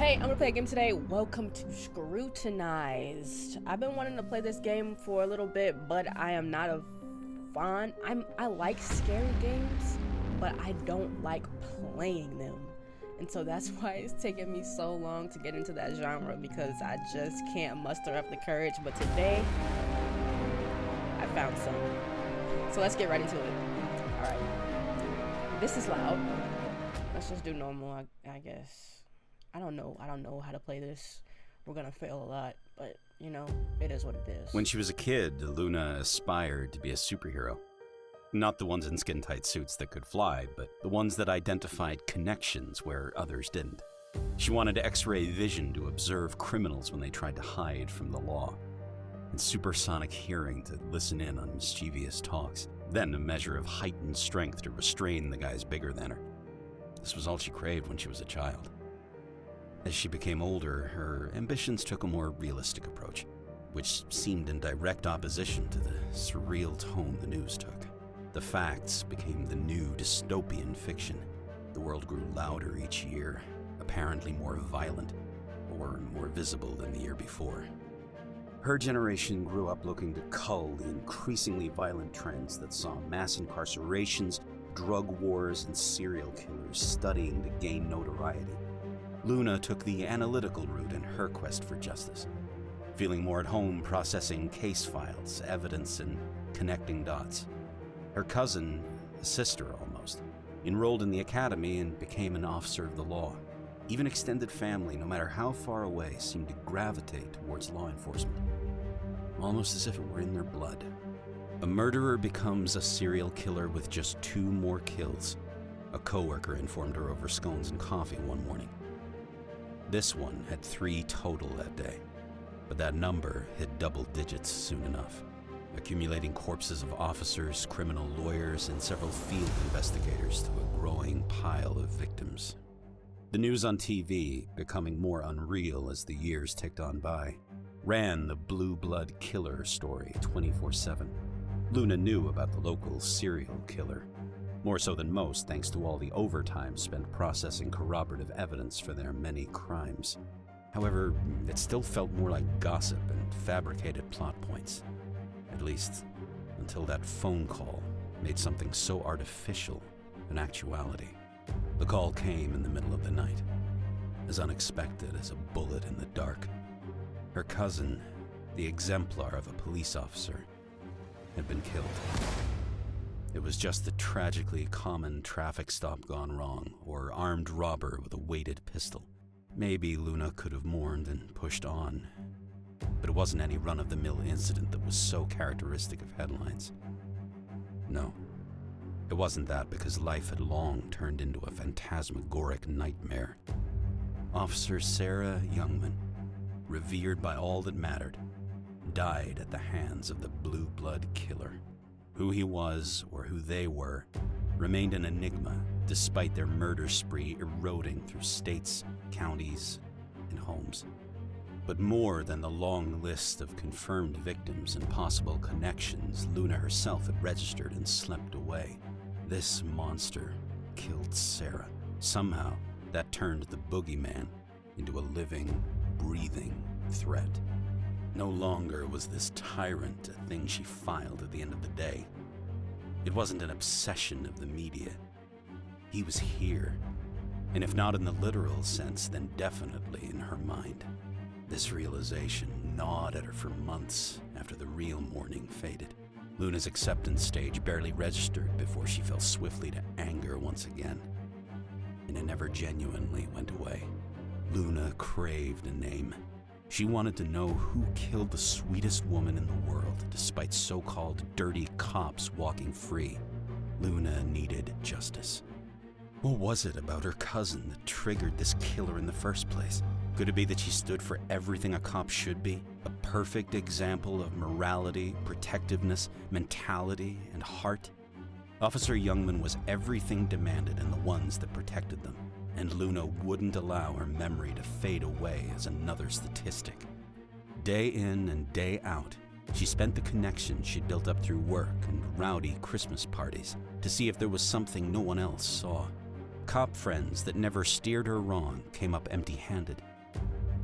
Hey, I'm gonna play a game today. Welcome to Scrutinized. I've been wanting to play this game for a little bit, but I am not a fan. I like scary games, but I don't like playing them. And so that's why it's taken me so long to get into that genre, because I just can't muster up the courage. But today, I found some. So let's get right into it. Alright. This is loud. Let's just do normal, I guess. I don't know how to play this. We're gonna fail a lot, but you know, it is what it is. When she was a kid, Luna aspired to be a superhero. Not the ones in skin-tight suits that could fly, but the ones that identified connections where others didn't. She wanted X-ray vision to observe criminals when they tried to hide from the law, and supersonic hearing to listen in on mischievous talks, then a measure of heightened strength to restrain the guys bigger than her. This was all she craved when she was a child. As she became older, her ambitions took a more realistic approach, which seemed in direct opposition to the surreal tone the news took. The facts became the new dystopian fiction. The world grew louder each year, apparently more violent, or more visible than the year before. Her generation grew up looking to cull the increasingly violent trends that saw mass incarcerations, drug wars, and serial killers studying to gain notoriety. Luna took the analytical route in her quest for justice, feeling more at home processing case files, evidence, and connecting dots. Her cousin, a sister almost, enrolled in the academy and became an officer of the law. Even extended family, no matter how far away, seemed to gravitate towards law enforcement, almost as if it were in their blood. A murderer becomes a serial killer with just 2 more kills, a coworker informed her over scones and coffee one morning. This one had 3 total that day, but that number hit double digits soon enough, accumulating corpses of officers, criminal lawyers, and several field investigators to a growing pile of victims. The news on TV, becoming more unreal as the years ticked on by, ran the blue blood killer story 24/7. Luna knew about the local serial killer, more so than most thanks to all the overtime spent processing corroborative evidence for their many crimes. However, it still felt more like gossip and fabricated plot points. At least, until that phone call made something so artificial an actuality. The call came in the middle of the night, as unexpected as a bullet in the dark. Her cousin, the exemplar of a police officer, had been killed. It was just the tragically common traffic stop gone wrong, or armed robber with a weighted pistol. Maybe Luna could have mourned and pushed on, but it wasn't any run-of-the-mill incident that was so characteristic of headlines. No, it wasn't that, because life had long turned into a phantasmagoric nightmare. Officer Sarah Youngman, revered by all that mattered, died at the hands of the blue blood killer. Who he was, or who they were, remained an enigma despite their murder spree eroding through states, counties, and homes. But more than the long list of confirmed victims and possible connections Luna herself had registered and slept away, this monster killed Sarah. Somehow, that turned the boogeyman into a living, breathing threat. No longer was this tyrant a thing she filed at the end of the day. It wasn't an obsession of the media. He was here, and if not in the literal sense, then definitely in her mind. This realization gnawed at her for months after the real mourning faded. Luna's acceptance stage barely registered before she fell swiftly to anger once again, and it never genuinely went away. Luna craved a name. She wanted to know who killed the sweetest woman in the world, despite so-called dirty cops walking free. Luna needed justice. What was it about her cousin that triggered this killer in the first place? Could it be that she stood for everything a cop should be? A perfect example of morality, protectiveness, mentality, and heart? Officer Youngman was everything demanded in the ones that protected them, and Luna wouldn't allow her memory to fade away as another statistic. Day in and day out, she spent the connections she'd built up through work and rowdy Christmas parties to see if there was something no one else saw. Cop friends that never steered her wrong came up empty-handed,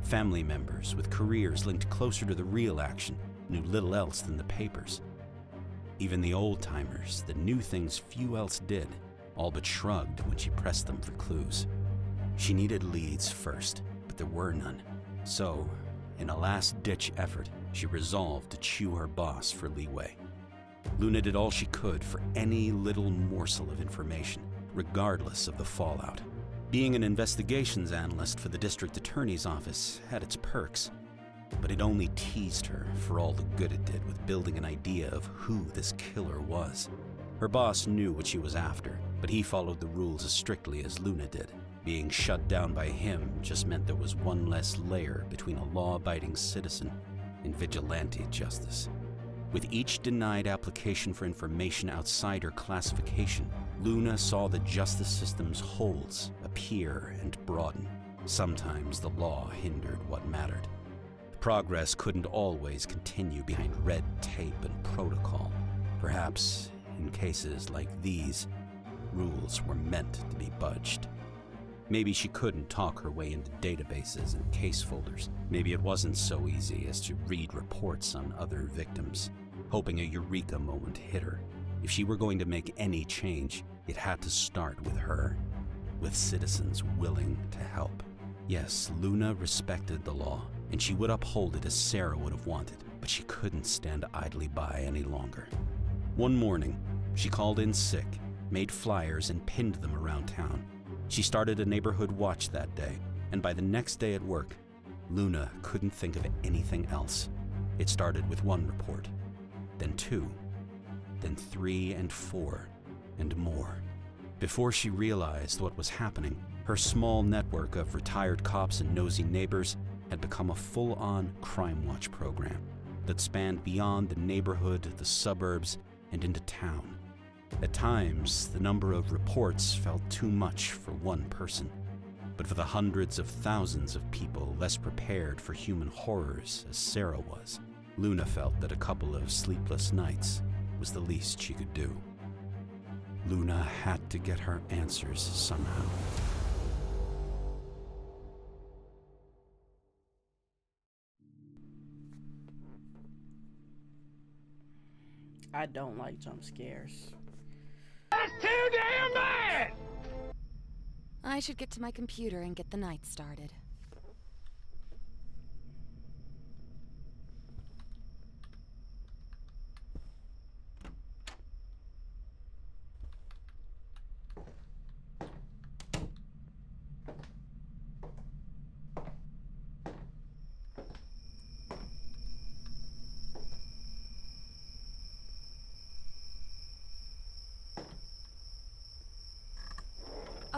Family members with careers linked closer to the real action knew little else than the papers. Even the old-timers that knew things few else did all but shrugged when she pressed them for clues. She needed leads first, but there were none. So, in a last-ditch effort, she resolved to chew her boss for leeway. Luna did all she could for any little morsel of information, regardless of the fallout. Being an investigations analyst for the district attorney's office had its perks, but it only teased her for all the good it did with building an idea of who this killer was. Her boss knew what she was after, but he followed the rules as strictly as Luna did. Being shut down by him just meant there was one less layer between a law-abiding citizen and vigilante justice. With each denied application for information outside her classification, Luna saw the justice system's holes appear and broaden. Sometimes the law hindered what mattered. Progress couldn't always continue behind red tape and protocol. Perhaps, in cases like these, rules were meant to be budged. Maybe she couldn't talk her way into databases and case folders. Maybe it wasn't so easy as to read reports on other victims, hoping a eureka moment hit her. If she were going to make any change, it had to start with her, with citizens willing to help. Yes, Luna respected the law, and she would uphold it as Sarah would have wanted, but she couldn't stand idly by any longer. One morning, she called in sick, made flyers, and pinned them around town. She started a neighborhood watch that day, and by the next day at work, Luna couldn't think of anything else. It started with one report, then two, then 3 and 4, and more. Before she realized what was happening, her small network of retired cops and nosy neighbors had become a full-on crime watch program that spanned beyond the neighborhood, the suburbs, and into town. At times, the number of reports felt too much for one person, but for the hundreds of thousands of people less prepared for human horrors as Sarah was, Luna felt that a couple of sleepless nights was the least she could do. Luna had to get her answers somehow. I don't like jump scares. That's too damn bad! I should get to my computer and get the night started.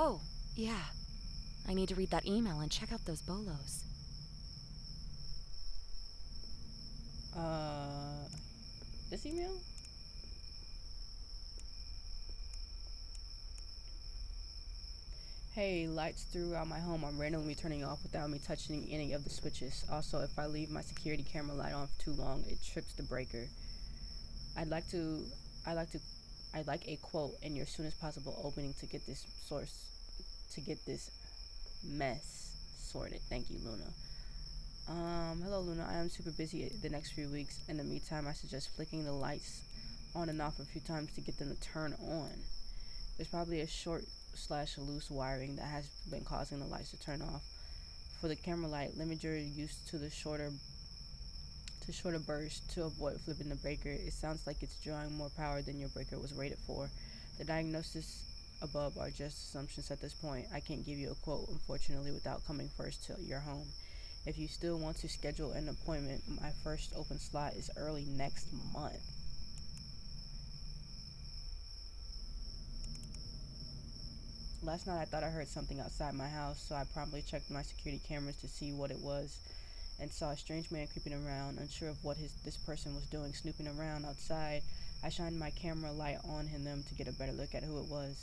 Oh, yeah. I need to read that email and check out those bolos. This email? Hey, lights throughout my home are randomly turning off without me touching any of the switches. Also, if I leave my security camera light on for too long, it trips the breaker. I'd like a quote in your soon as possible opening to get this mess sorted. Thank you, Luna. Hello Luna, I am super busy the next few weeks. In the meantime, I suggest flicking the lights on and off a few times to get them to turn on. There's probably a short/loose wiring that has been causing the lights to turn off. For the camera light, limit your use to the shorter bursts to avoid flipping the breaker. It sounds like it's drawing more power than your breaker was rated for. The diagnosis above are just assumptions at this point. I can't give you a quote, unfortunately, without coming first to your home. If you still want to schedule an appointment, my first open slot is early next month. Last night I thought I heard something outside my house, so I promptly checked my security cameras to see what it was, and saw a strange man creeping around, unsure of what this person was doing, snooping around outside. I shined my camera light on him to get a better look at who it was.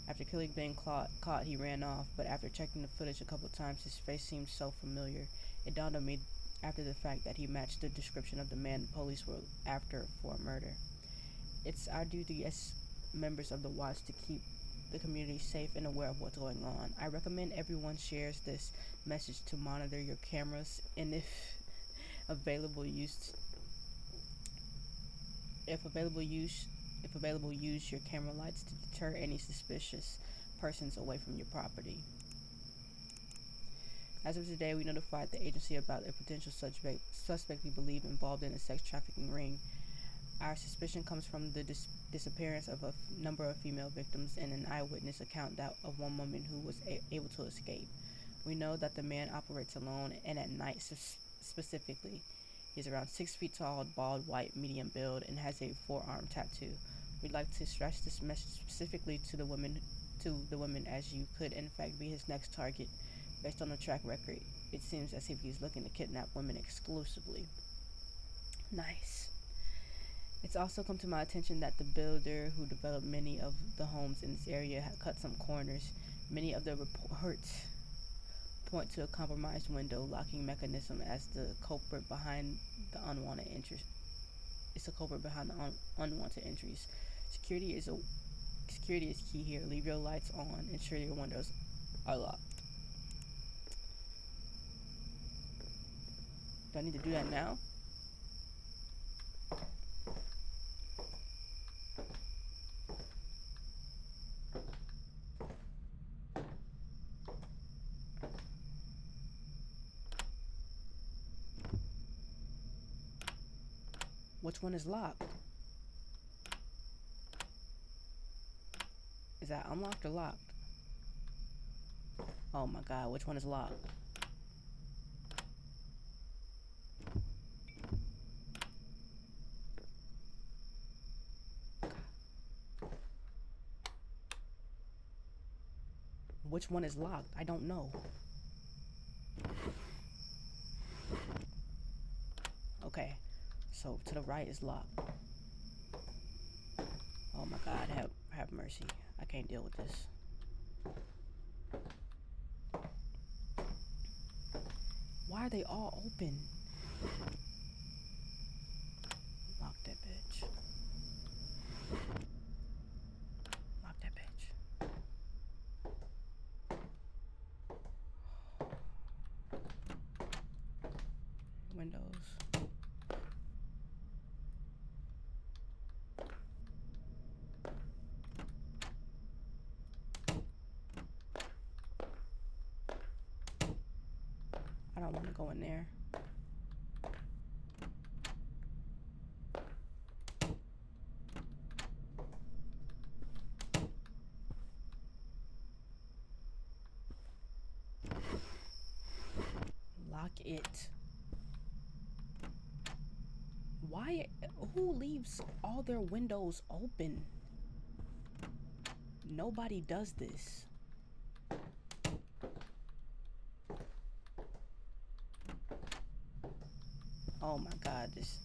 After being caught, he ran off, but after checking the footage a couple times, his face seemed so familiar. It dawned on me after the fact that he matched the description of the man the police were after for a murder. It's our duty as members of the Watch to keep the community safe and aware of what's going on. I recommend everyone shares this message to monitor your cameras, and available, use if available, use your camera lights to deter any suspicious persons away from your property. As of today, we notified the agency about a potential suspect we believe involved in a sex trafficking ring. Our suspicion comes from the disappearance of a number of female victims and an eyewitness account of one woman who was able to escape. We know that the man operates alone and at night specifically. He's around 6 feet tall, bald, white, medium build, and has a forearm tattoo. We'd like to stress this message specifically to the women, as you could in fact be his next target. Based on the track record, it seems as if he's looking to kidnap women exclusively. Nice. It's also come to my attention that the builder who developed many of the homes in this area had cut some corners. Many of the reports point to a compromised window locking mechanism as the culprit behind the unwanted entries. It's the culprit behind the unwanted entries. Security is key here. Leave your lights on. Ensure your windows are locked. Do I need to do that now? Which one is locked? Is that unlocked or locked? Oh my god, which one is locked? Which one is locked? I don't know. Okay, so to the right is locked. Oh my god, have mercy. I can't deal with this. Why are they all open? Lock that bitch. Lock that bitch. Windows. I don't want to go in there. Lock it. Why? Who leaves all their windows open? Nobody does this. Oh my god, this.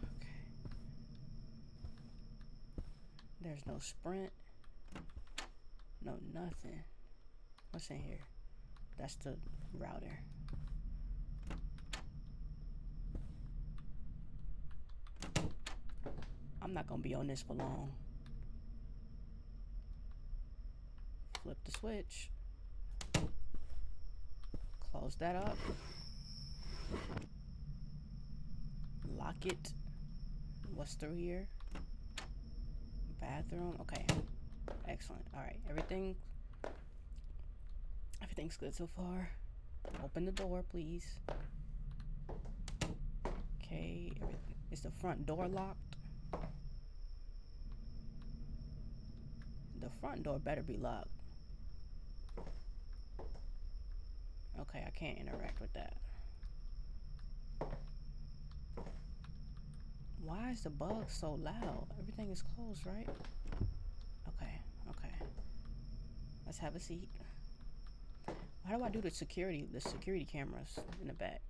Okay. There's no sprint. No nothing. What's in here? That's the router. I'm not gonna be on this for long. Flip the switch. Close that up. Lock it. What's through here? Bathroom. Okay. Excellent. Alright. Everything's good so far. Open the door, please. Okay. Is the front door locked? The front door better be locked. Okay, I can't interact with that. Why is the bug so loud? Everything is closed, right? Okay, okay. Let's have a seat. How do I do the security cameras in the back?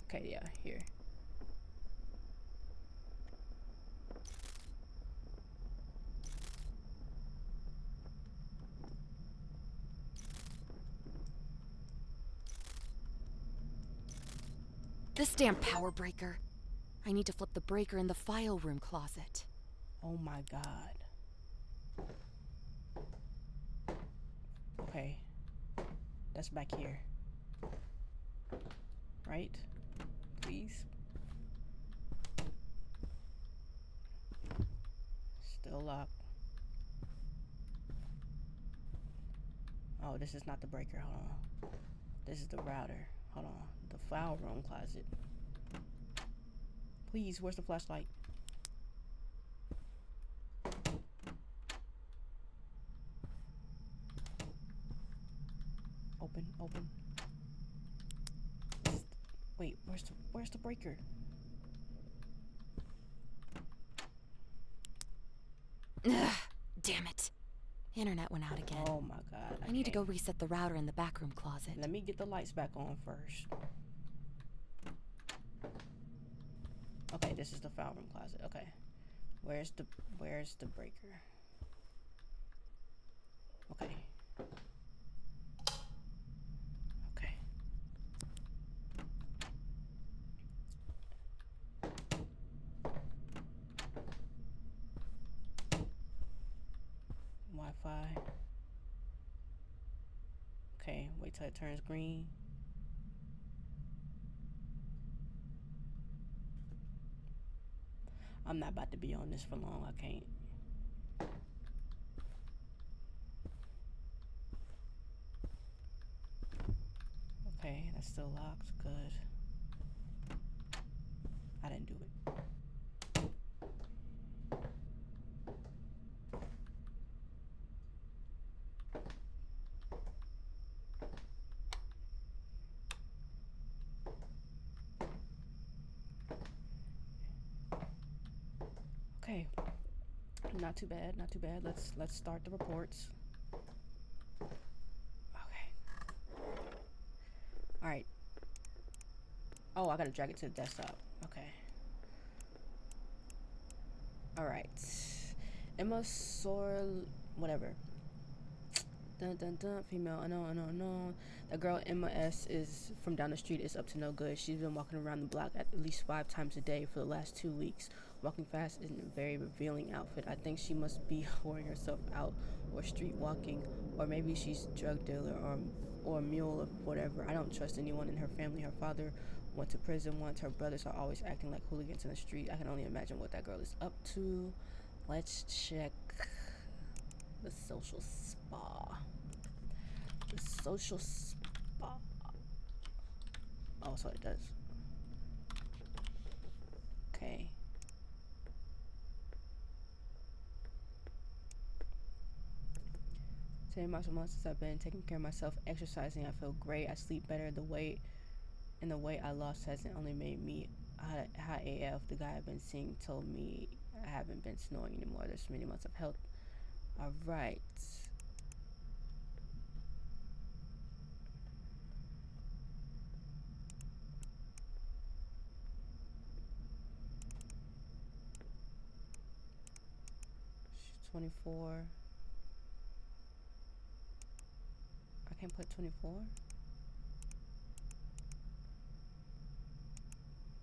Okay, yeah, here. This damn power breaker. I need to flip the breaker in the file room closet. Oh my god. Okay. That's back here. Right? Please. Still locked. Oh, this is not the breaker. Hold on. This is the router. Hold on. The file room closet. Please, where's the flashlight? Open, open. Wait, where's the breaker? Ugh, damn it. Internet went out again. Oh my god. I need to go reset the router in the backroom closet. Let me get the lights back on first. Okay, this is the file room closet. Okay. Where's the breaker? Okay. Okay. Wi-Fi. Okay, wait till it turns green. I'm not about to be on this for long. I can't. Okay, that's still locked. Good. I didn't do it. Okay. Not too bad, not too bad. Let's start the reports. Okay. Alright. Oh, I gotta drag it to the desktop. Okay. Alright. Emma Sorrel, whatever. Dun dun dun, female, unknown. The girl Emma S is from down the street is up to no good. She's been walking around the block at least 5 times a day for the last 2 weeks. Walking fast in a very revealing outfit. I think she must be wearing herself out or street walking, or maybe she's a drug dealer or a mule or whatever. I don't trust anyone in her family. Her father went to prison once. Her brothers are always acting like hooligans in the street. I can only imagine what that girl is up to. Let's check the social spa. The social spa. Oh, so it does. Okay. 10 months since I've been taking care of myself, exercising. I feel great. I sleep better. The weight I lost hasn't only made me high AF. The guy I've been seeing told me I haven't been snoring anymore. There's many months of health. All right. She's 24. I can't put 24.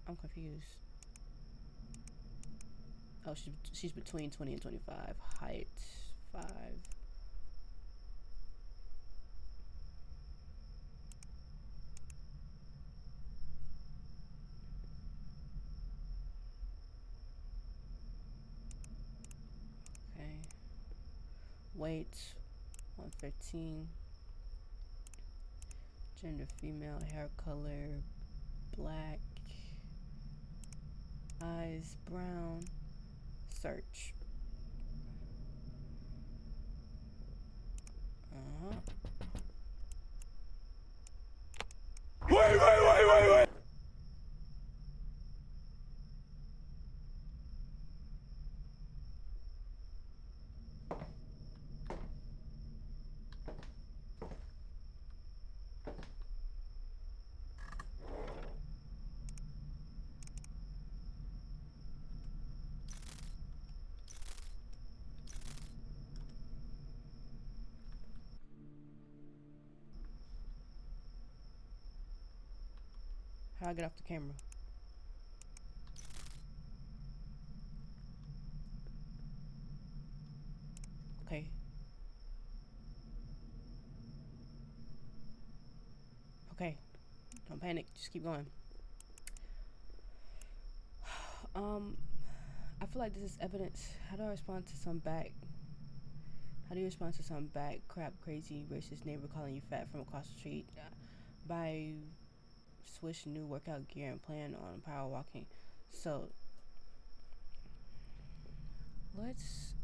I'm confused. Oh, she's between 20 and 25. Height 5. Okay. Weight 115. Gender female. Hair color black. Eyes brown. Search. Wait! How do I get off the camera? Okay, don't panic. Just keep going. I feel like this is evidence. How do I respond to some back? How do you respond to some back crap crazy racist neighbor calling you fat from across the street? Buy Swish new workout gear and plan on power walking. So let's.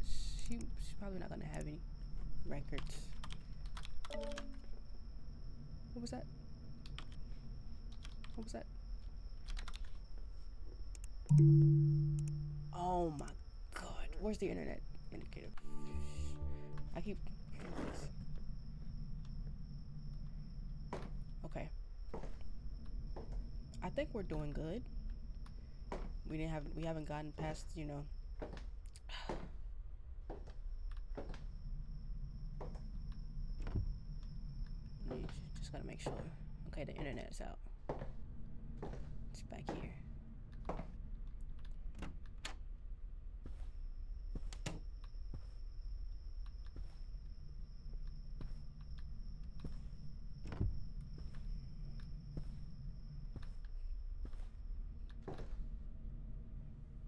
She's probably not gonna have any records. What was that? What was that? Oh my god. Where's the internet indicator? I keep. Okay. I think we're doing good. We haven't gotten past, you know. You just gotta make sure. Okay, the internet's out. It's back here.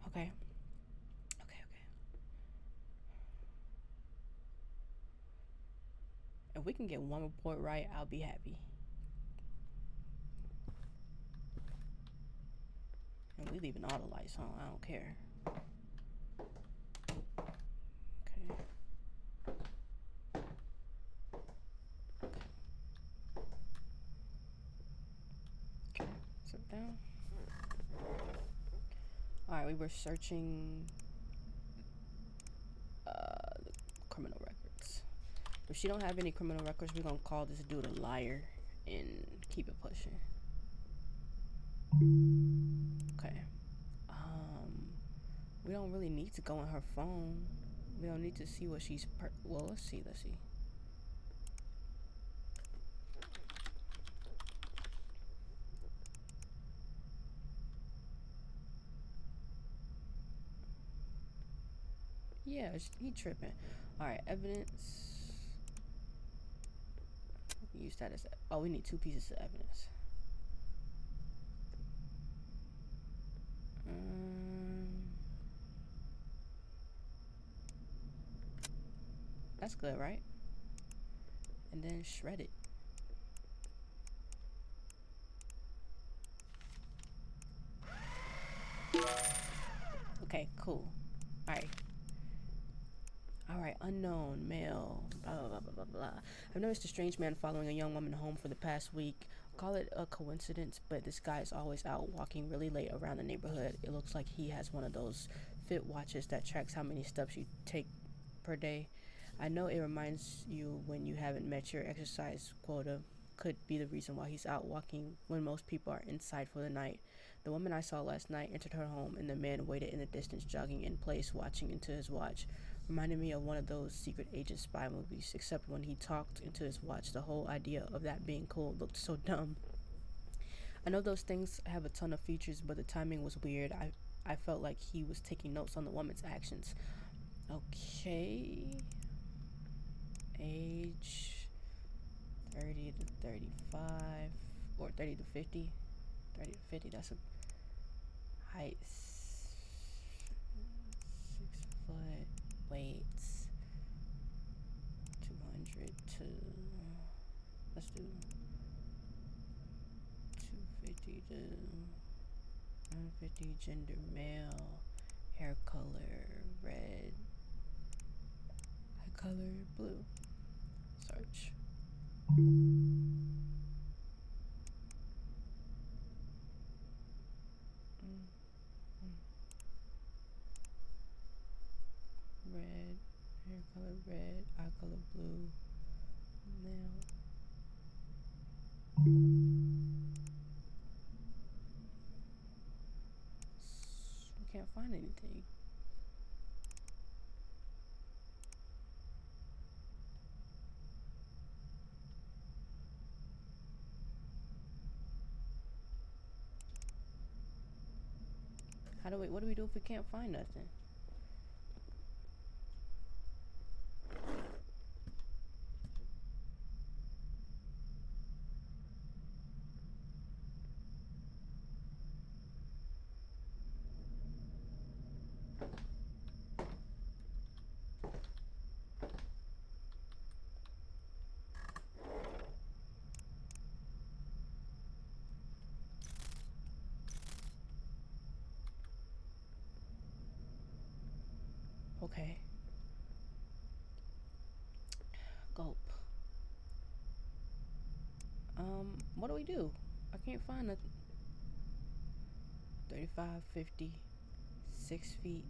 Okay. Okay. If we can get one report right, I'll be happy. And we leaving all the lights on. I don't care. Okay. Okay. Sit down. Alright, we were searching the criminal records. If she don't have any criminal records, we're gonna call this dude a liar and keep it pushing. Okay. We don't really need to go on her phone. We don't need to see what she's well, let's see. Yeah, he tripping. Alright, evidence. Use that as oh, we need 2 pieces of evidence. That's good, right? And then shred it. Okay, cool. Alright, unknown, male, blah, blah, blah, blah, blah, blah. I've noticed a strange man following a young woman home for the past week. Call it a coincidence, but this guy is always out walking really late around the neighborhood. It looks like he has one of those fit watches that tracks how many steps you take per day. I know it reminds you when you haven't met your exercise quota. Could be the reason why he's out walking when most people are inside for the night. The woman I saw last night entered her home and the man waited in the distance, jogging in place, watching into his watch. Reminded me of one of those secret agent spy movies, except when he talked into his watch, the whole idea of that being cool looked so dumb. I know those things have a ton of features, but the timing was weird. I felt like he was taking notes on the woman's actions. Okay. Age 30 to 35 or 30 to 50. 30 to 50, that's a height 6 foot, weights 200 to, let's do 250 to 150, gender male, hair color red, eye color blue. Search. Red, hair color red, eye color blue, male. We can't find anything. What do we do if we can't find nothing? Okay. Gulp. What do we do? I can't find nothing. 35, 50, 6 feet.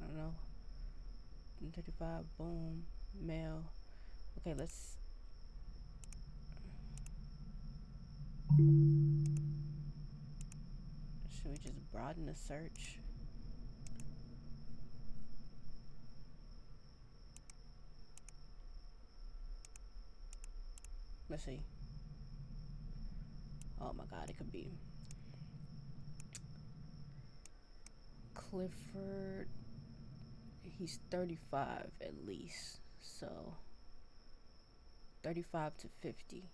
I don't know. 35, boom, male. Okay, let's. Should we just broaden the search? Let's see. Oh my god, it could be Clifford. He's 35 at least. So 35 to 50.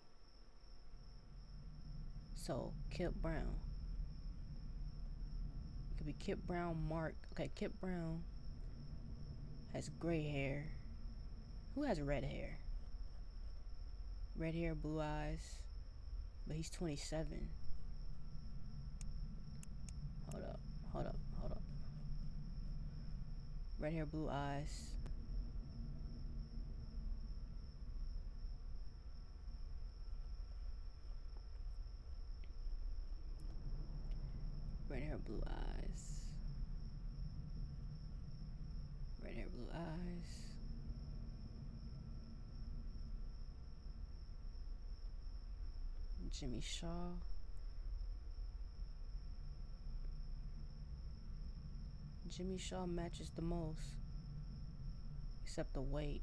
So Kip Brown. It could be Kip Brown, Mark. Okay, Kip Brown has gray hair. Who has red hair? Red hair, blue eyes. But he's 27. Hold up, hold up, hold up. Red hair, blue eyes. Red hair, blue eyes. Red hair, blue eyes. Jimmy Shaw. Jimmy Shaw matches the most. Except the weight.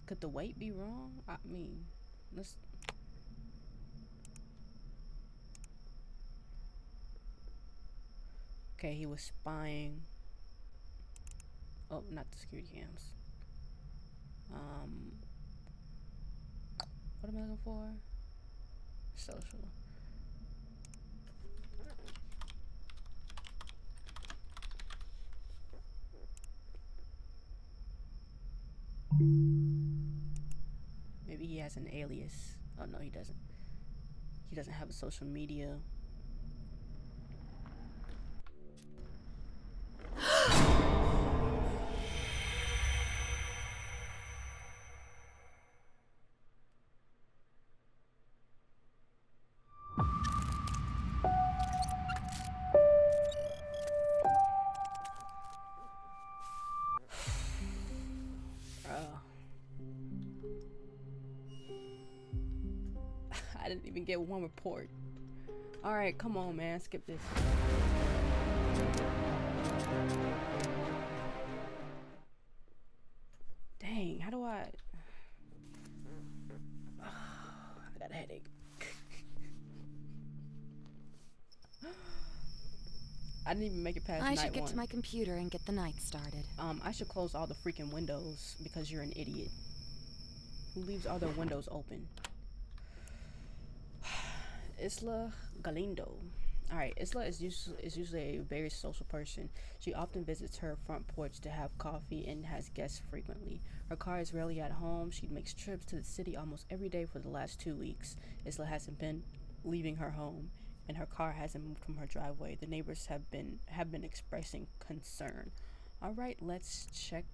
Could the weight be wrong? I mean, let's. Okay, he was spying. Oh, not the security cams. What am I looking for? Social. Maybe he has an alias. Oh no, he doesn't. He doesn't have a social media. I didn't even get one report. All right, come on, man, skip this. Dang, how do I got a headache. I didn't even make it past night one. I should get to my computer and get the night started. I should close all the freaking windows because you're an idiot. Who leaves all their windows open? Isla Galindo. Alright, Isla is usually a very social person. She often visits her front porch to have coffee and has guests frequently. Her car is rarely at home. She makes trips to the city almost every day for the last 2 weeks. Isla hasn't been leaving her home, and her car hasn't moved from her driveway. The neighbors have been expressing concern. Alright, let's check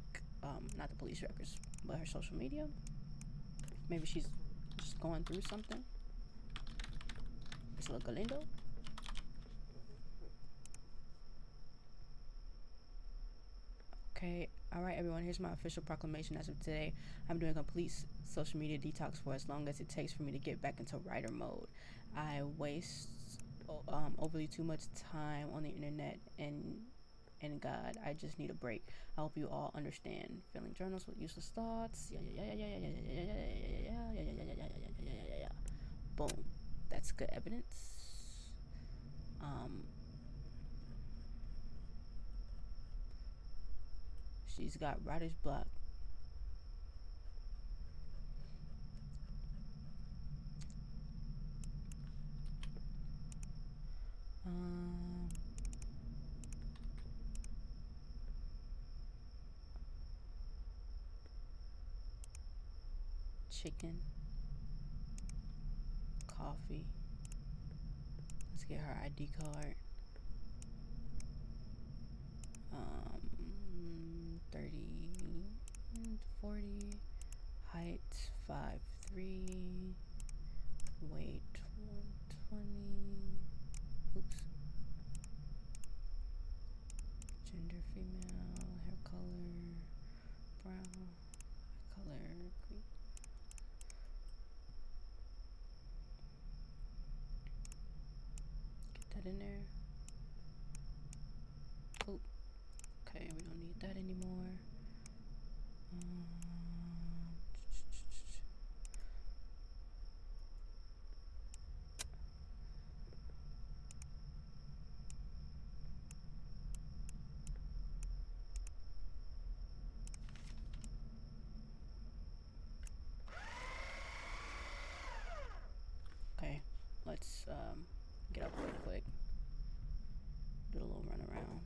not the police records, but her social media. Maybe she's just going through something. Isla Galindo. Okay, alright everyone, here's my official proclamation as of today. I'm doing a complete social media detox for as long as it takes for me to get back into writer mode. I waste overly too much time on the internet, and God, I just need a break. I hope you all understand. Filling journals with useless thoughts. Boom. That's good evidence. She's got writer's block. chicken, coffee. Let's get her ID card. 30 to 40, height 5'3", weight 120. Oops. Gender female, hair color brown, eye color green. Get that in there. Oh, okay, we don't need that anymore. Okay, let's get up real quick. Do a little run around.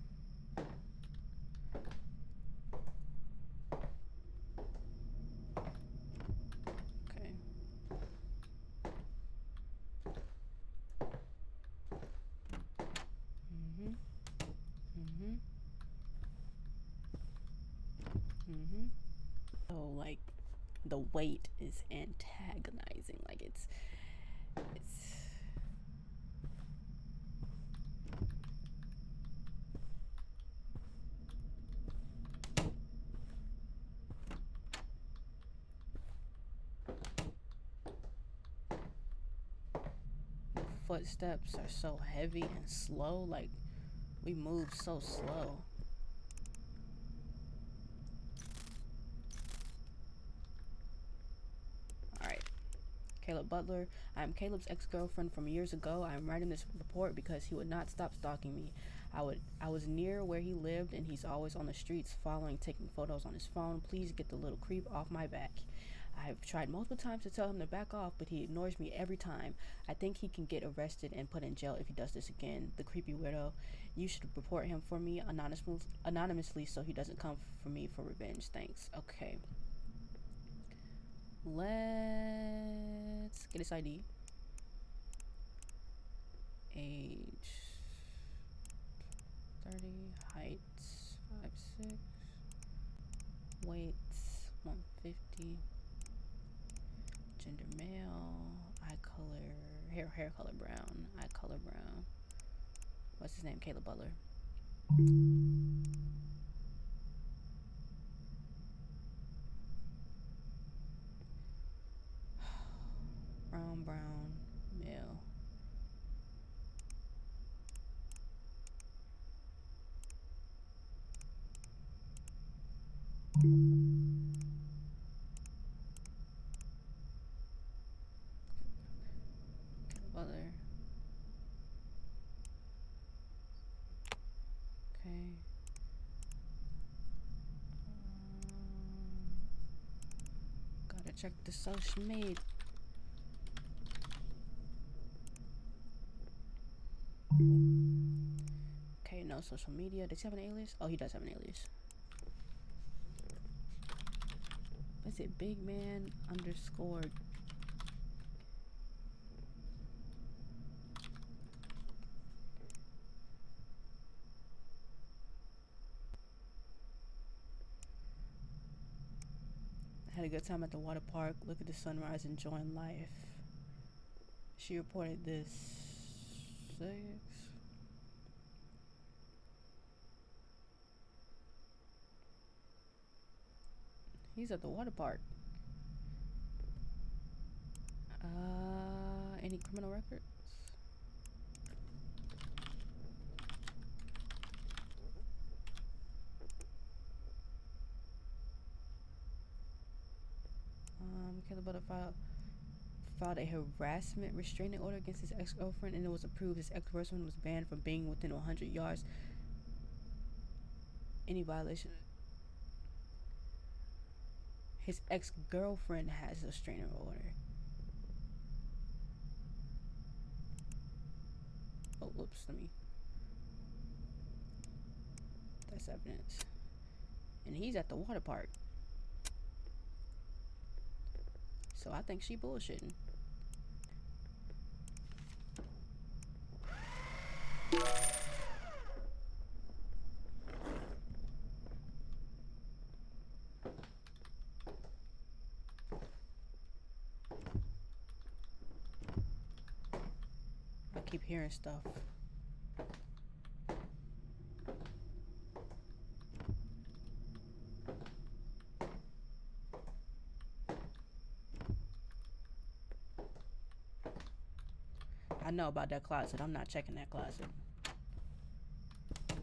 Okay. So like the weight is antagonizing. Like it's footsteps are so heavy and slow. Like we move so slow. Alright. Caleb Butler. I am Caleb's ex-girlfriend from years ago. I am writing this report because he would not stop stalking me. I was near where he lived and he's always on the streets following, taking photos on his phone. Please get the little creep off my back. I've tried multiple times to tell him to back off, but he ignores me every time. I think he can get arrested and put in jail if he does this again. The creepy weirdo. You should report him for me anonymously so he doesn't come for me for revenge. Thanks. Okay. Let's get his ID. Age 30, height 5'6", weight 150, gender male, eye color, hair color brown, eye color brown. What's his name? Caleb Butler. Brown, male. Butler. Okay. Gotta check the social media. Okay, no social media. Does he have an alias? Oh, he does have an alias. Is it big man underscore? Had a good time at the water park. Look at the sunrise, enjoying life. She reported this 6. He's at the water park. Any criminal records? Caleb Butler filed a harassment restraining order against his ex-girlfriend, and it was approved. His ex-girlfriend was banned from being within 100 yards. Any violation. His ex-girlfriend has a restraining order. Oh, whoops, that's evidence. And he's at the water park. So I think she bullshitting. I keep hearing stuff. I know about that closet. I'm not checking that closet.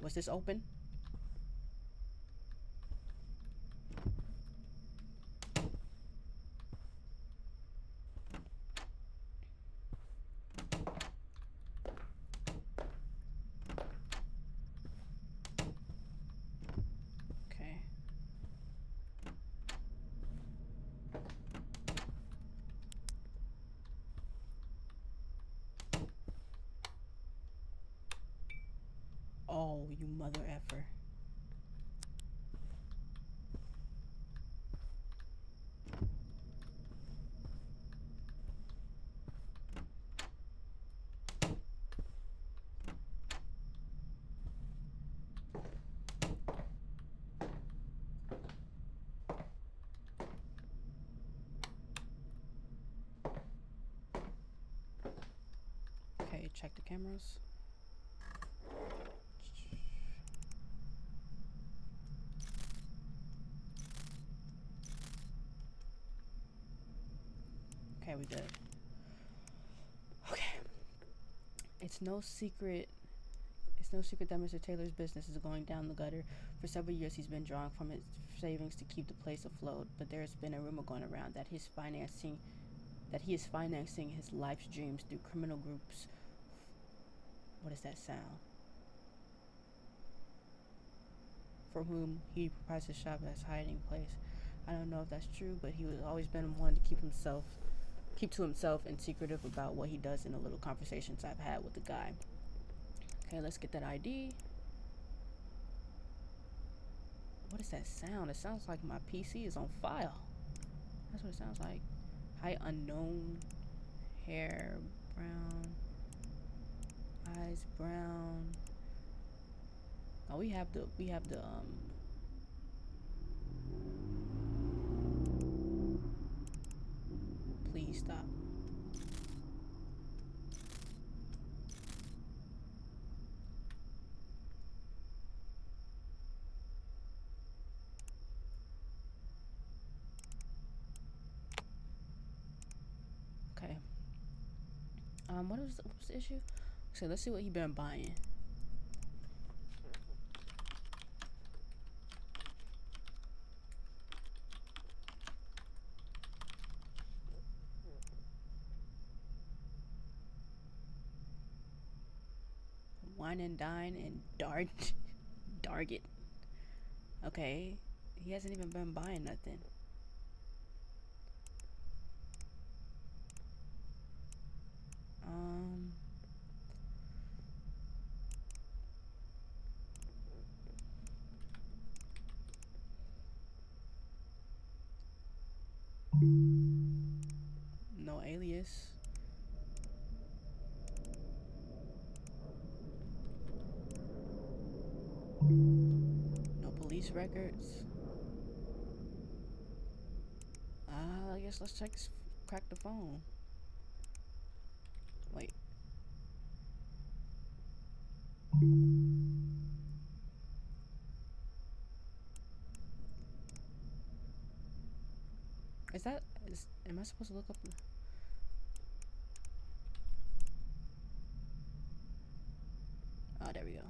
Was this open? Okay. Oh, you mother effer. Okay, check the cameras. Okay, we good. Okay. It's no secret that Mr. Taylor's business is going down the gutter. For several years he's been drawing from his savings to keep the place afloat, but there's been a rumor going around that he is financing his life's dreams through criminal groups. What does that sound? For whom he provides his shop as hiding place. I don't know if that's true, but he was always been one to keep to himself and secretive about what he does in the little conversations I've had with the guy. Okay, let's get that ID. What is that sound? It sounds like my PC is on file. That's what it sounds like. Height unknown. Hair brown. Eyes brown. Oh, we have the please stop. Okay. What was the issue? So let's see what he been buying. Wine and dine and Darget. Okay, he hasn't even been buying nothing. No alias. No police records. I guess let's crack the phone. Wait. Am I supposed to look up? Oh, there we go.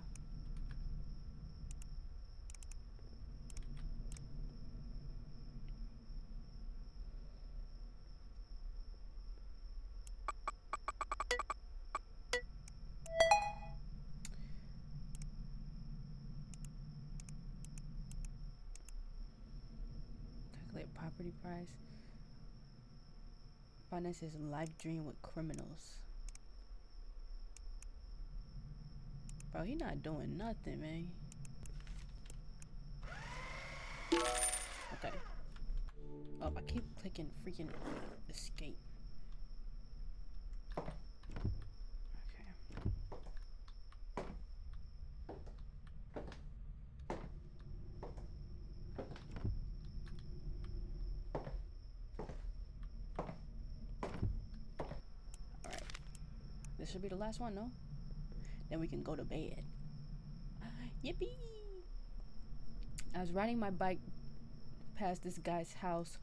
Calculate property price. Finance his life dream with criminals. Bro, he not doing nothing, man. Okay. Oh, I keep clicking freaking escape. Okay. Alright. This should be the last one, no? Then we can go to bed. Yippee! I was riding my bike past this guy's house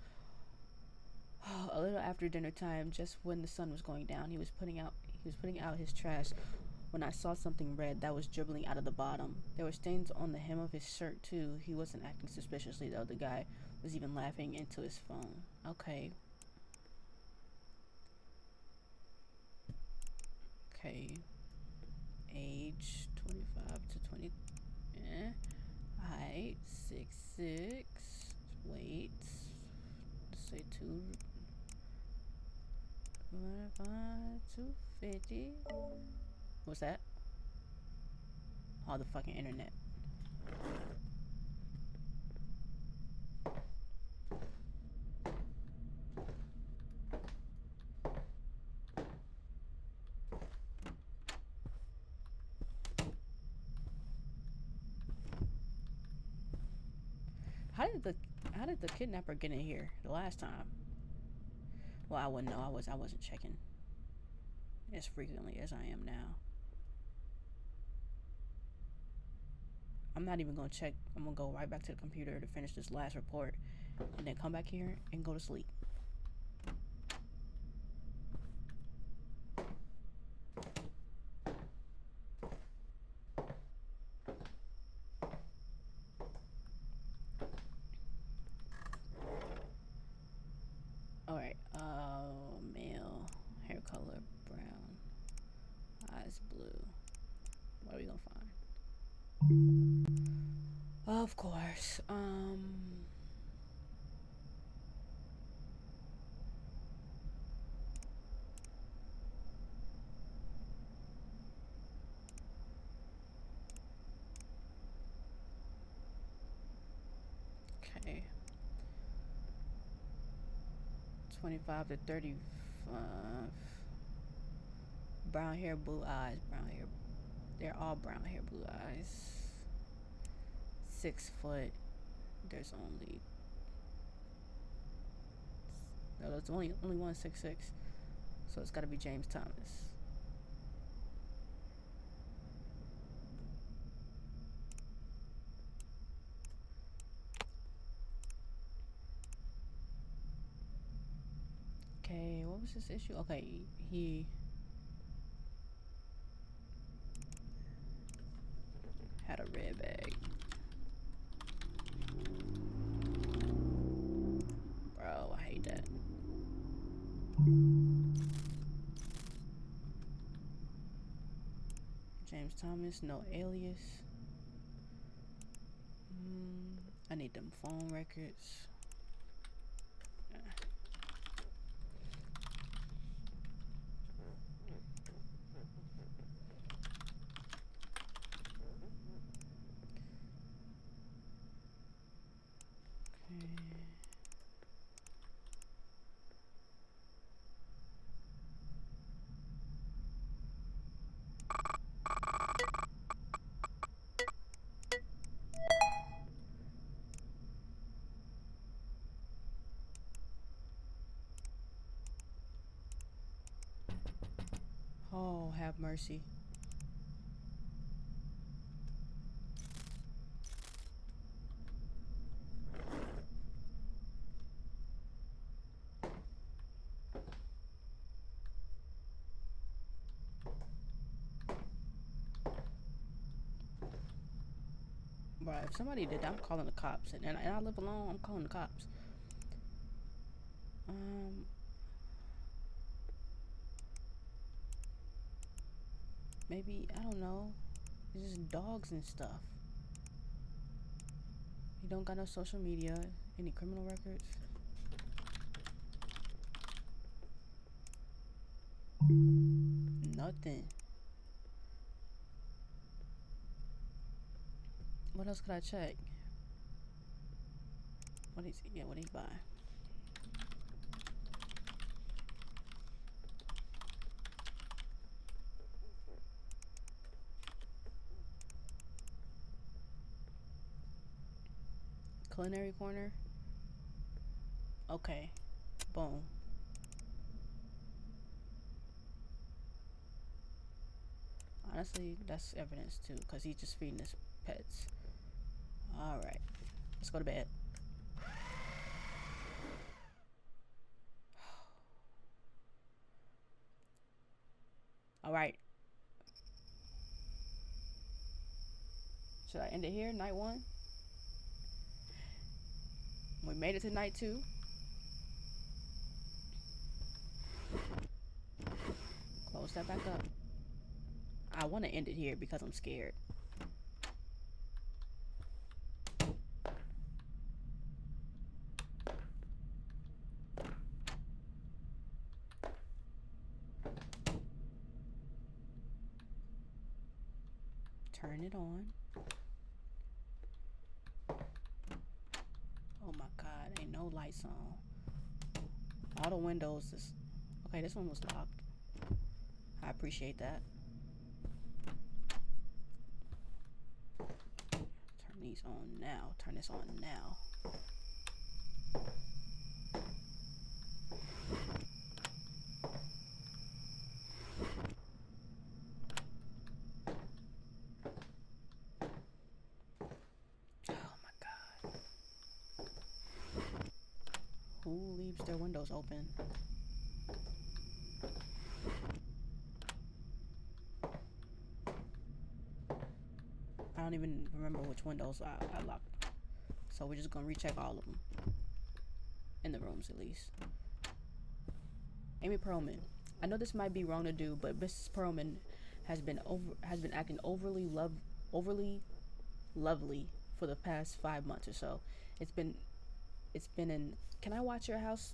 a little after dinner time, just when the sun was going down. He was putting out his trash when I saw something red that was dribbling out of the bottom. There were stains on the hem of his shirt too. He wasn't acting suspiciously though. The guy was even laughing into his phone. Okay. Okay. Age 25 to 20. Height 6'6". Weight, let's say 250. What's that? Oh, the fucking internet. How did the kidnapper get in here the last time? Well, I wouldn't know. I wasn't checking as frequently as I am now. I'm not even gonna check. I'm gonna go right back to the computer to finish this last report and then come back here and go to sleep. Alright, male, hair color brown, eyes blue. What are we gonna find? Of course, okay. 25 to 35. Brown hair, blue eyes, brown hair. They're all brown hair, blue eyes. 6 foot. There's only. No, there's only one 6'6". So it's gotta be James Thomas. Okay, what was this issue? Okay, he had a red bag. Bro, I hate that. James Thomas, no alias. I need them phone records. Oh, have mercy. Bro, if somebody did that, I'm calling the cops. And I live alone, I'm calling the cops. Maybe, I don't know. It's just dogs and stuff. You don't got no social media, any criminal records? Nothing. What else could I check? What is he buy? Culinary corner. Okay. Boom. Honestly, that's evidence too, because he's just feeding his pets. Alright. Let's go to bed. Alright. Should I end it here? Night 1? We made it to night 2. Close that back up. I want to end it here because I'm scared. Turn it on. Oh my god, ain't no lights on. All the windows is... Okay, this one was locked. I appreciate that. Turn these on now. Turn this on now. Oh my god. Who leaves their windows open? I don't even remember which windows I locked. So we're just gonna recheck all of them. In the rooms, at least. Amy Perlman. I know this might be wrong to do, but Mrs. Perlman has been acting overly lovely for the past 5 months or so. It's been in. Can I watch your house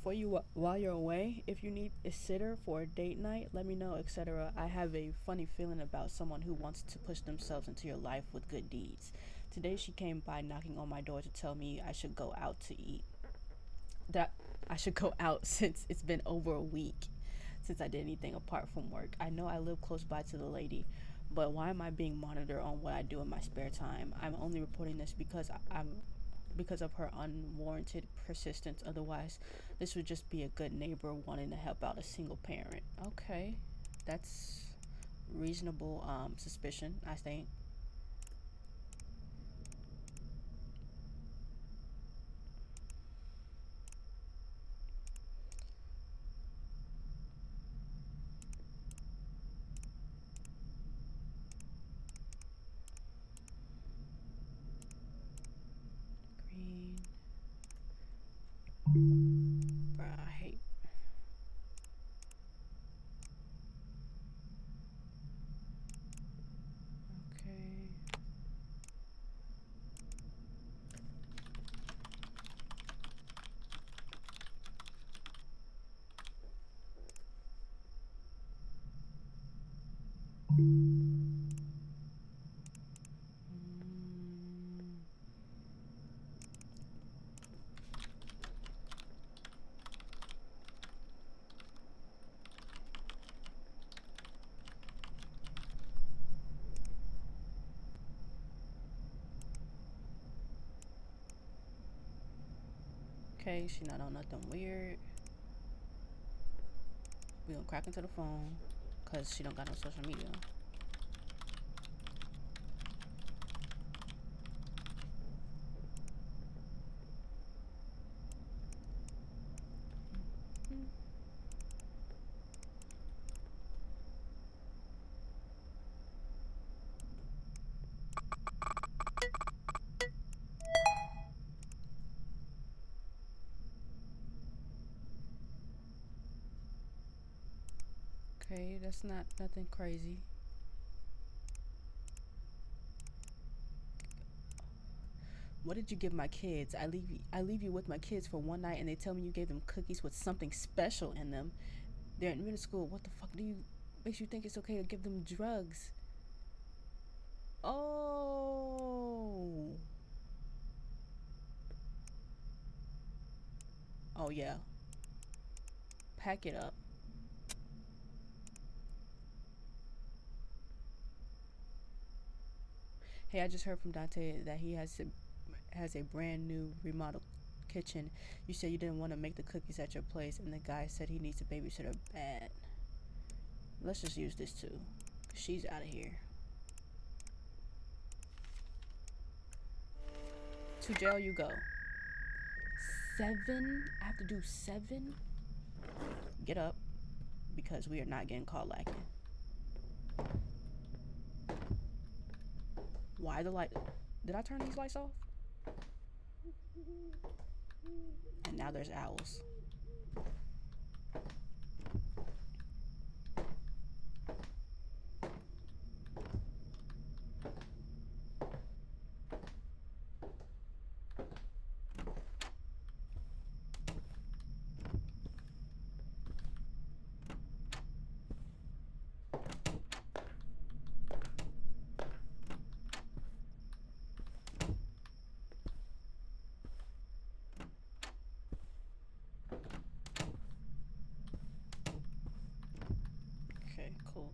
for you while you're away? If you need a sitter for a date night, let me know, etc. I have a funny feeling about someone who wants to push themselves into your life with good deeds. Today she came by knocking on my door to tell me I should go out to eat. That I should go out since it's been over a week since I did anything apart from work. I know I live close by to the lady, but why am I being monitored on what I do in my spare time? I'm only reporting this because of her unwarranted persistence. Otherwise, this would just be a good neighbor wanting to help out a single parent. Okay, that's reasonable suspicion, I think. Bruh, I hate. Okay. Okay, she not on nothing weird. We gonna crack into the phone because she don't got no social media. Okay, that's not nothing crazy. What did you give my kids? I leave you with my kids for one night and they tell me you gave them cookies with something special in them. They're in middle school. What the fuck makes you think it's okay to give them drugs? Oh. Oh yeah. Pack it up. Hey, I just heard from Dante that he has has a brand new remodeled kitchen. You said you didn't want to make the cookies at your place, and the guy said he needs a babysitter bad. Let's just use this too. She's out of here. To jail you go. 7? I have to do 7? Get up, because we are not getting caught lacking. Why the light? Did I turn these lights off? And now there's owls. Okay, cool.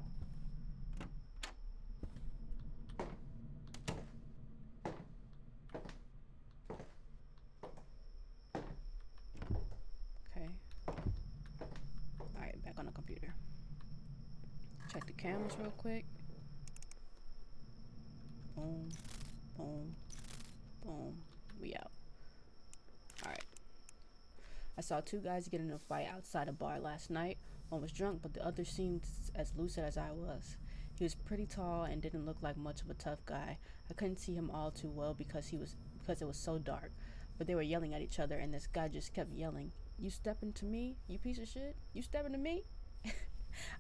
Okay. Alright, back on the computer. Check the cameras real quick. Boom, boom, boom. We out. Alright. I saw 2 guys get in a fight outside a bar last night. One was drunk, but the other seemed as lucid as I was. He was pretty tall and didn't look like much of a tough guy. I couldn't see him all too well because it was so dark. But they were yelling at each other, and this guy just kept yelling, "You stepping to me, you piece of shit? You stepping to me?"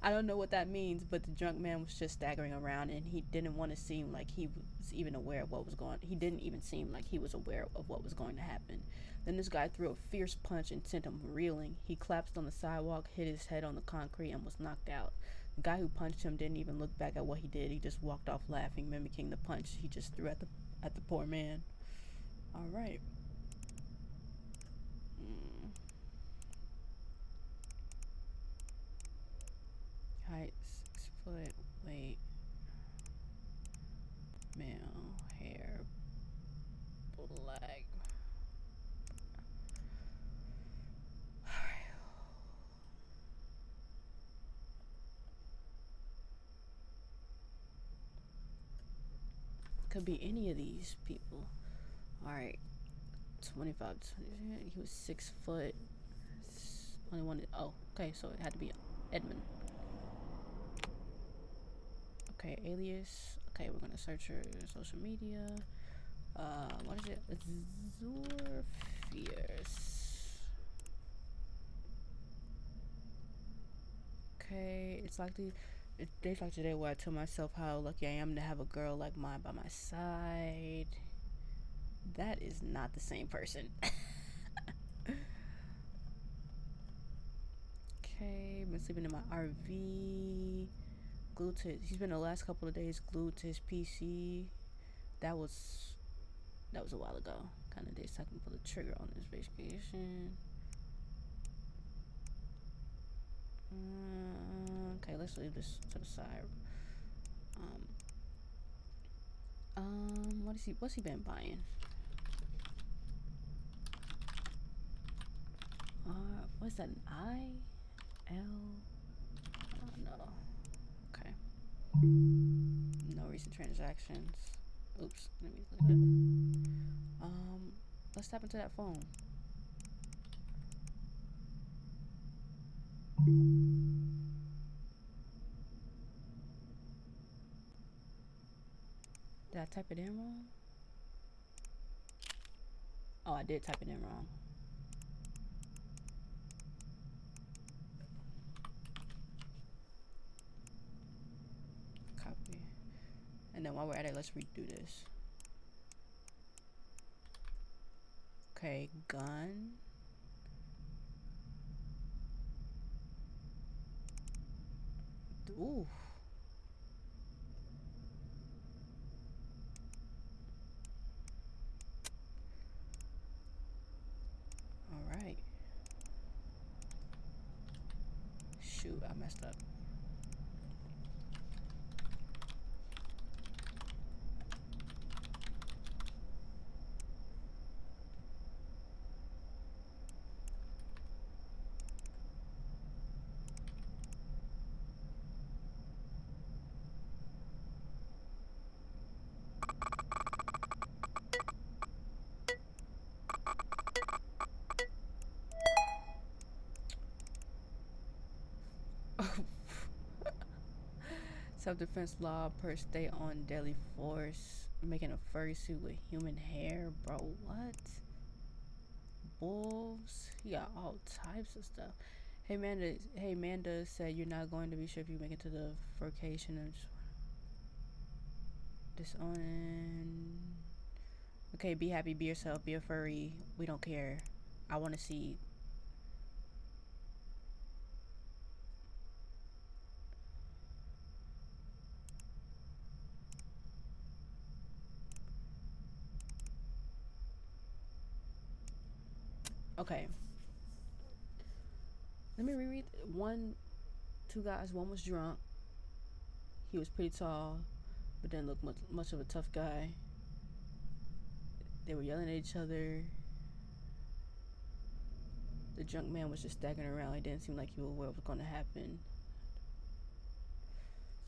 I don't know what that means, but the drunk man was just staggering around, and he didn't want to seem like he was even aware of what was going. He didn't even seem like he was aware of what was going to happen. Then this guy threw a fierce punch and sent him reeling. He collapsed on the sidewalk, hit his head on the concrete, and was knocked out. The guy who punched him didn't even look back at what he did. He just walked off laughing, mimicking the punch he just threw at the poor man. All right. Height 6 foot, weight, male, hair, black. Alright. Could be any of these people. Alright. 25, 20, he was 6 foot. Only one. Oh, okay, so it had to be Edmund. Okay, alias. Okay, we're gonna search her social media. What is it? Fierce. Okay, it's like days like today where I tell myself how lucky I am to have a girl like mine by my side. That is not the same person. Okay, been sleeping in my RV. He's been the last couple of days glued to his PC. That was a while ago. Kind of days so I can pull the trigger on this vacation. Okay, let's leave this to the side. What's he been buying? What's that, an I? L? I don't know. Okay. No recent transactions. Oops, let me look at let's tap into that phone. Did I type it in wrong? Oh, I did type it in wrong. Copy. And then while we're at it, let's redo this. Okay, gun. Ooh. All right. Shoot, I messed up. Self-defense law per state on deadly force. Making a furry suit with human hair, bro. What? Wolves. He got all types of stuff. Hey Amanda said you're not going to be sure if you make it to the vacation and disown. Okay, be happy, be yourself, be a furry. We don't care. I want to see. Okay. Let me reread. Two guys. One was drunk. He was pretty tall, but didn't look much of a tough guy. They were yelling at each other. The drunk man was just staggering around. He didn't seem like he was aware what was going to happen.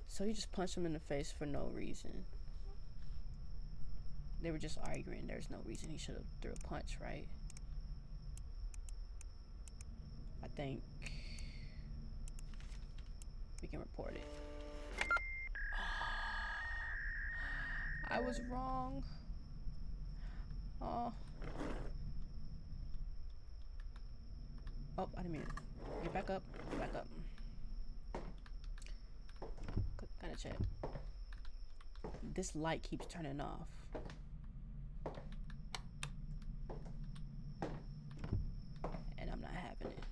So he just punched him in the face for no reason. They were just arguing. There's no reason he should have threw a punch, right? I think we can report it. I was wrong. Oh. Oh, I didn't mean it. Get back up. Get back up. Gotta check. This light keeps turning off. And I'm not having it.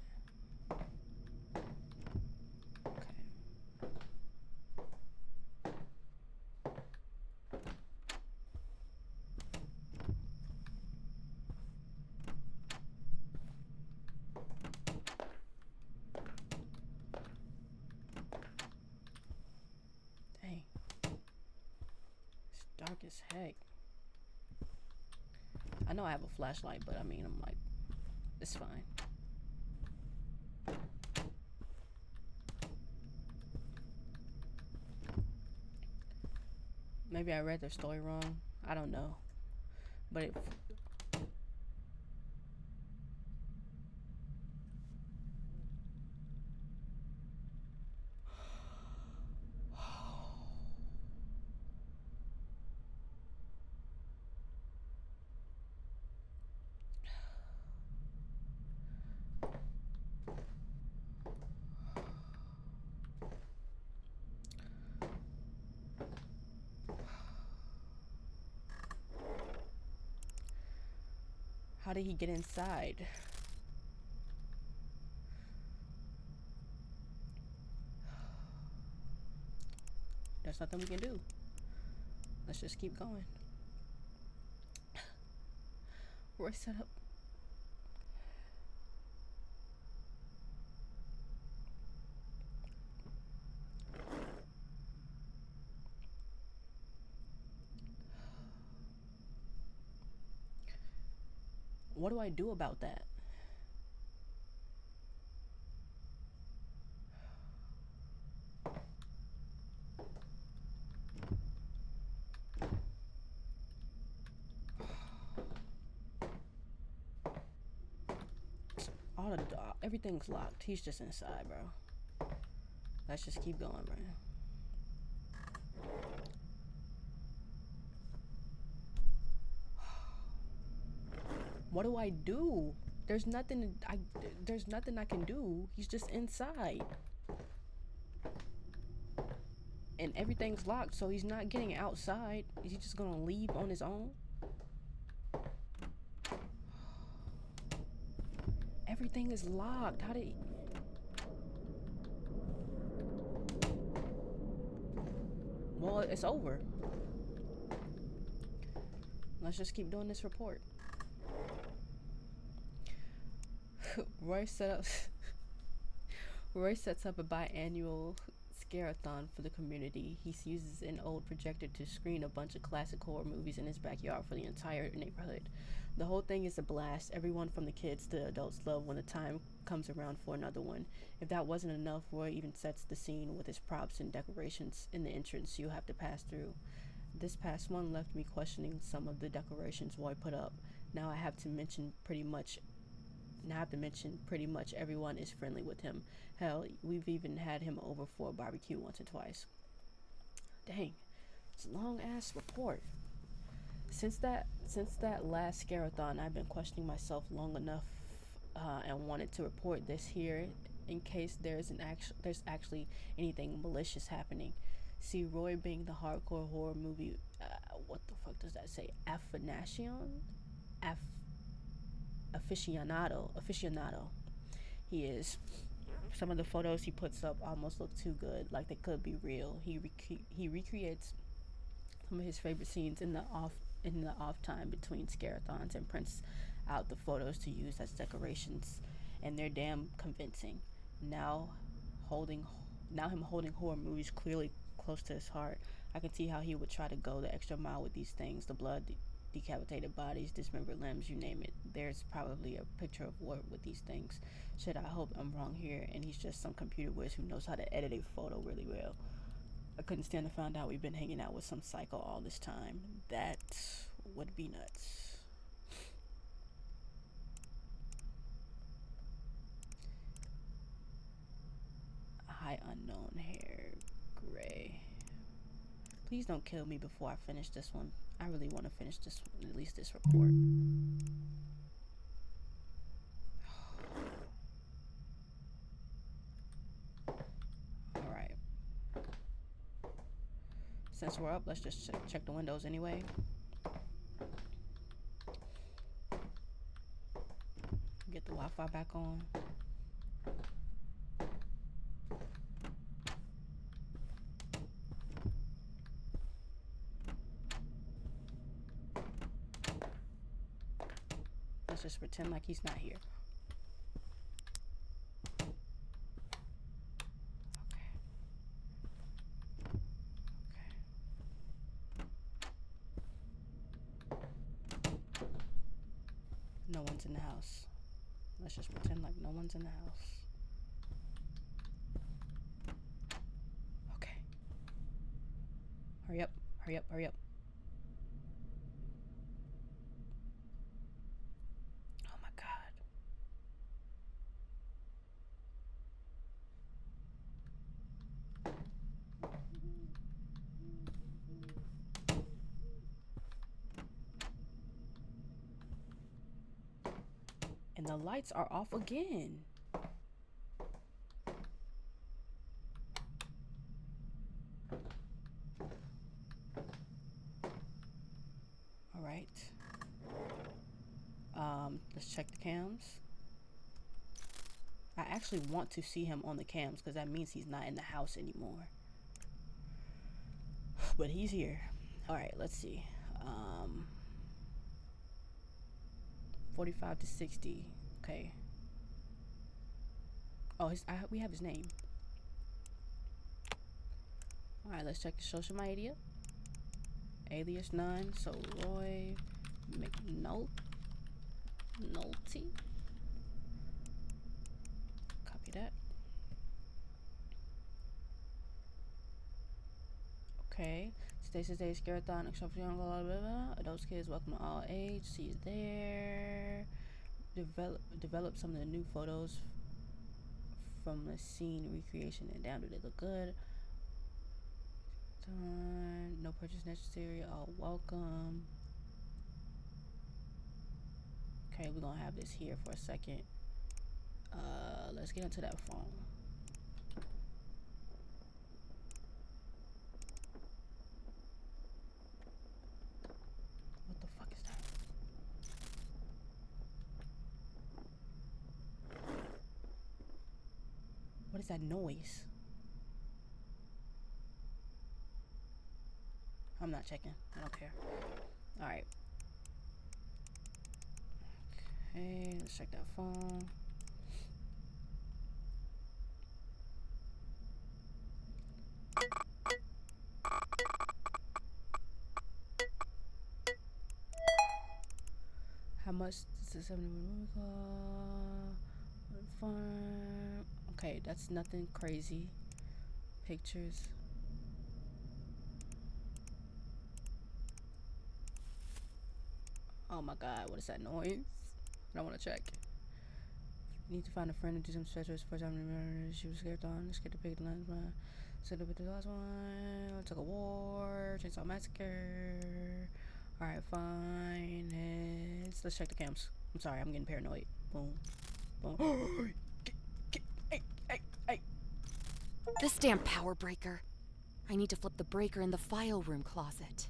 Dark as heck. I know I have a flashlight, but I mean, I'm like, it's fine. Maybe I read their story wrong. I don't know. But it... How did he get inside? There's nothing we can do. Let's just keep going. Roy set up. What do I do about that? Everything's locked. He's just inside, bro. Let's just keep going, bro. What do I do? There's nothing I can do. He's just inside. And everything's locked, so he's not getting outside. Is he just gonna leave on his own? Everything is locked. How did he... Well, it's over. Let's just keep doing this report. Roy sets up a biannual scare-a-thon for the community. He uses an old projector to screen a bunch of classic horror movies in his backyard for the entire neighborhood. The whole thing is a blast. Everyone from the kids to adults love when the time comes around for another one. If that wasn't enough, Roy even sets the scene with his props and decorations in the entrance you have to pass through. This past one left me questioning some of the decorations Roy put up. Now I have to mention pretty much Not to mention, pretty much everyone is friendly with him. Hell, we've even had him over for a barbecue once or twice. Dang, it's a long ass report. Since that last Scarathon, I've been questioning myself long enough, and wanted to report this here in case there's actually anything malicious happening. See, Roy being the hardcore horror movie, what the fuck does that say? Aficionado. He is. Some of the photos he puts up almost look too good, like they could be real. He recreates some of his favorite scenes in the off time between Scarathons and prints out the photos to use as decorations, and they're damn convincing. Now, him holding horror movies clearly close to his heart, I can see how he would try to go the extra mile with these things: the blood, decapitated bodies, dismembered limbs, you name it. There's probably a picture of war with these things. Shit, I hope I'm wrong here and he's just some computer whiz who knows how to edit a photo really well. I couldn't stand to find out we've been hanging out with some psycho all this time. That would be nuts. High unknown hair, gray. Please don't kill me before I finish this one. I really want to finish this one, at least this report. Alright. Since we're up, let's just check the windows anyway. Get the Wi-Fi back on. Let's just pretend like he's not here. No one's in the house. Let's just pretend like no one's in the house. Okay. Hurry up, hurry up, hurry up. Oh my God. And the lights are off again. All right. Let's check the cams. I actually want to see him on the cams because that means he's not in the house anymore. But he's here. All right, let's see. 45 to 60. Okay. Oh, we have his name. All right, let's check the social media. Alias none. So Roy McNulty. Copy that. Okay. Stay Scarathon, except for young, blah, blah, blah. Adults, kids, welcome to all age. See you there. Develop some of the new photos from the scene recreation and down. Do they look good? No purchase necessary. All welcome. Okay, we're gonna have this here for a second. Let's get into that phone. What the fuck is that? What is that noise? I'm not checking. I don't care. All right. Okay, let's check that phone. How much does the 70 farm? Okay, that's nothing crazy. Pictures. Oh my God, what is that noise? I don't want to check. Need to find a friend and do some stretches. First time remember she was scared on. Scared to pick the last one. Set up with the last one. Took a war. Chainsaw Massacre. Alright, fine. Let's check the cams. I'm sorry, I'm getting paranoid. Boom. Boom. Hey. This damn power breaker. I need to flip the breaker in the file room closet.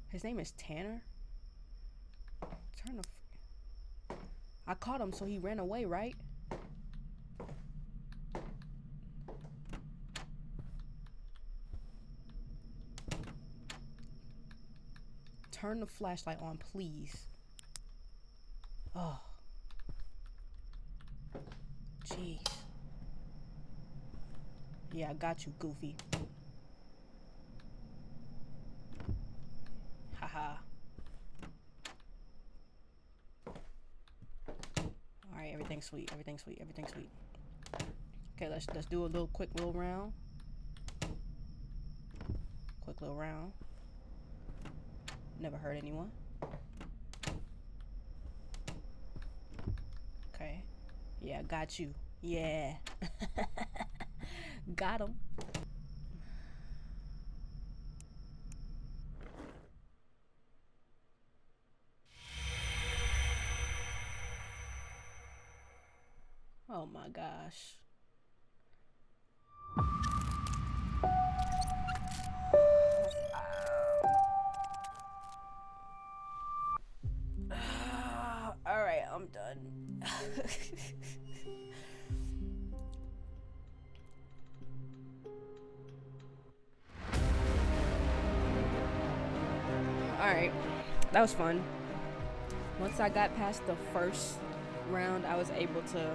His name is Tanner? Turn the I caught him, so he ran away, right? Turn the flashlight on, please. Oh. Jeez. Yeah, I got you, Goofy. Haha. Alright, everything's sweet, everything's sweet, everything's sweet. Okay, let's do a quick little round. Quick little round. Never hurt anyone. Okay. Yeah, got you. Yeah. Got him. Oh my gosh. All right, I'm done. All right, that was fun. Once I got past the first round, I was able to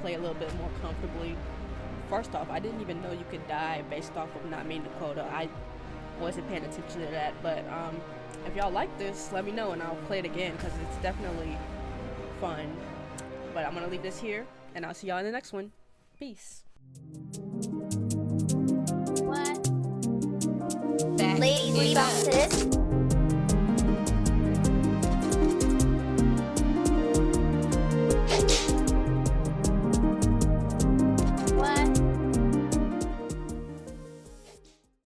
play a little bit more comfortably. First off, I didn't even know you could die based off of not meeting the quota. I wasn't paying attention to that, but if y'all like this, let me know and I'll play it again because it's definitely fun. But I'm gonna leave this here and I'll see y'all in the next one. Peace. What? Lady, bounce to this.